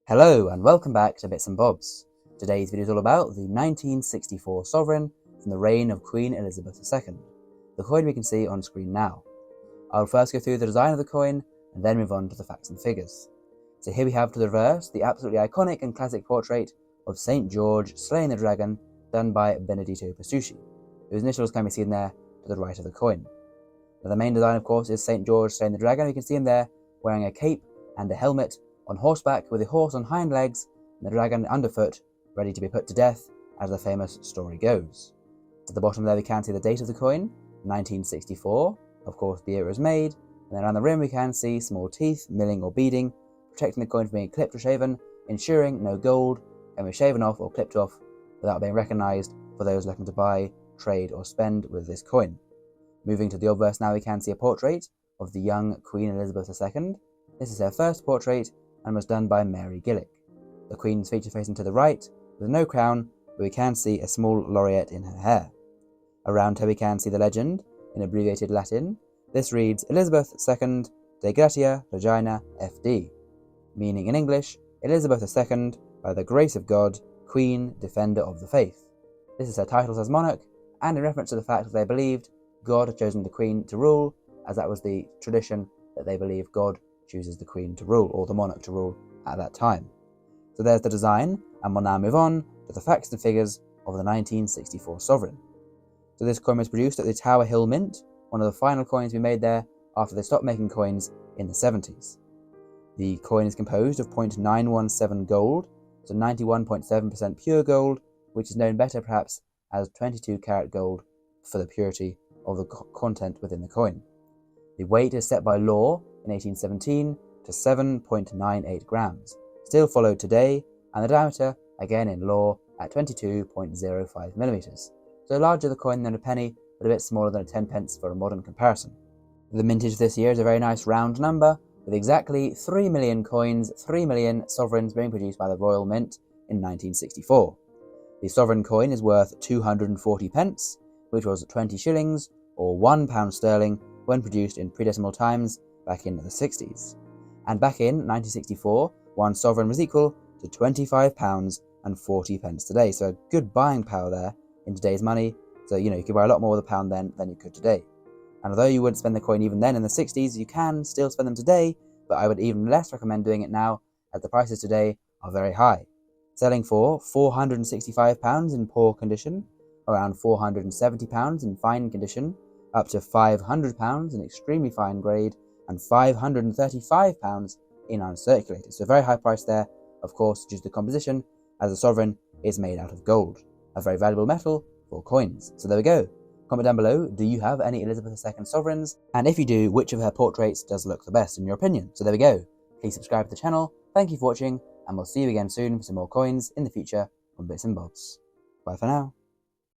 Hello and welcome back to Bits and Bobs. Today's video is all about the 1964 sovereign from the reign of Queen Elizabeth II, the coin we can see on screen now. I'll first go through the design of the coin and then move on to the facts and figures. So here we have to the reverse the absolutely iconic and classic portrait of St. George slaying the dragon done by Benedetto Pesucci, whose initials can be seen there to the right of the coin. Now the main design of course is St. George slaying the dragon. You can see him there wearing a cape and a helmet, on horseback with the horse on hind legs and the dragon underfoot, ready to be put to death, as the famous story goes. At the bottom there we can see the date of the coin, 1964, of course the year it was made, and then around the rim we can see small teeth, milling or beading, protecting the coin from being clipped or shaven, ensuring no gold can be shaven off or clipped off without being recognised for those looking to buy, trade or spend with this coin. Moving to the obverse now we can see a portrait of the young Queen Elizabeth II. This is her first portrait and was done by Mary Gillick. The Queen's feature facing to the right, with no crown, but we can see a small laureate in her hair. Around her we can see the legend, in abbreviated Latin. This reads Elizabeth II de Gratia Regina FD, meaning in English, Elizabeth II, by the grace of God, Queen, Defender of the Faith. This is her title as monarch, and in reference to the fact that they believed God had chosen the Queen to rule, as that was the tradition that they believed God chooses the Queen to rule, or the monarch to rule at that time. So there's the design, and we'll now move on to the facts and figures of the 1964 sovereign. So this coin was produced at the Tower Hill Mint, one of the final coins we made there after they stopped making coins in the 70s. The coin is composed of 0.917 gold, so 91.7% pure gold, which is known better perhaps as 22 karat gold for the purity of the content within the coin. The weight is set by law in 1817 to 7.98 grams, still followed today, and the diameter, again in law, at 22.05 millimeters. So larger the coin than a penny, but a bit smaller than a 10 pence for a modern comparison. The mintage this year is a very nice round number, with exactly 3 million coins, 3 million sovereigns being produced by the Royal Mint in 1964. The sovereign coin is worth 240 pence, which was 20 shillings, or £1 sterling, when produced in pre-decimal times back in the 60s. And back in 1964, one sovereign was equal to £25 and 40 pence today. So a good buying power there in today's money. So, you could buy a lot more with a pound then than you could today. And although you wouldn't spend the coin even then in the 60s, you can still spend them today, but I would even less recommend doing it now, as the prices today are very high. Selling for £465 in poor condition, around £470 in fine condition, up to £500 in extremely fine grade, and £535 in uncirculated. So a very high price there, of course, due to the composition, as the sovereign is made out of gold, a very valuable metal for coins. So there we go. Comment down below, do you have any Elizabeth II sovereigns? And if you do, which of her portraits does look the best in your opinion? So there we go. Please subscribe to the channel. Thank you for watching, and we'll see you again soon for some more coins in the future on Bits and Bobs. Bye for now.